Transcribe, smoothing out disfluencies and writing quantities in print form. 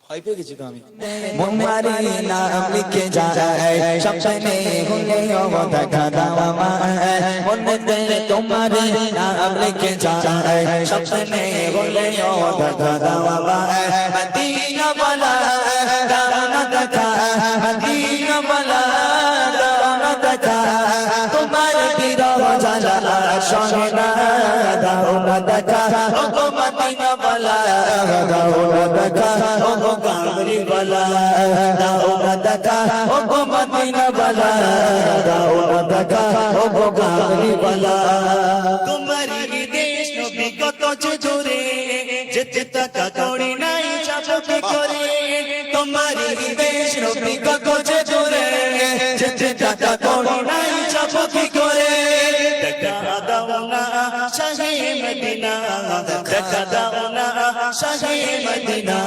ভয় পেয়ে গেছি তো আমি। তোমারি নাম লিখে যায় স্বপ্নে হলেও দেখা দাও আমায় মনেতে তোমারি নাম লিখে যায় স্বপ্নে হলেও দেখা দাও আমায় মদিনা वाला দাও না দেখা মদিনা वाला দাও না দেখা তোমার বিরহ জ্বালা সহে না দাও না দেখা ও মদিনা वाला দাও না দেখা ও কামরি वाला দাও না দেখা ও মদিনা वाला দাও না দেখা ও কামরি वाला তোমারি দেশ নবী কত জোরে যেতে টাকা করি নাই যাব কি করে তোমারি দেশ নবী কত জোরে যেতে টাকা করি নাই যাব কি করে টাকা দাও না শাহে মদিনা টাকা দাও না শাহে মদিনা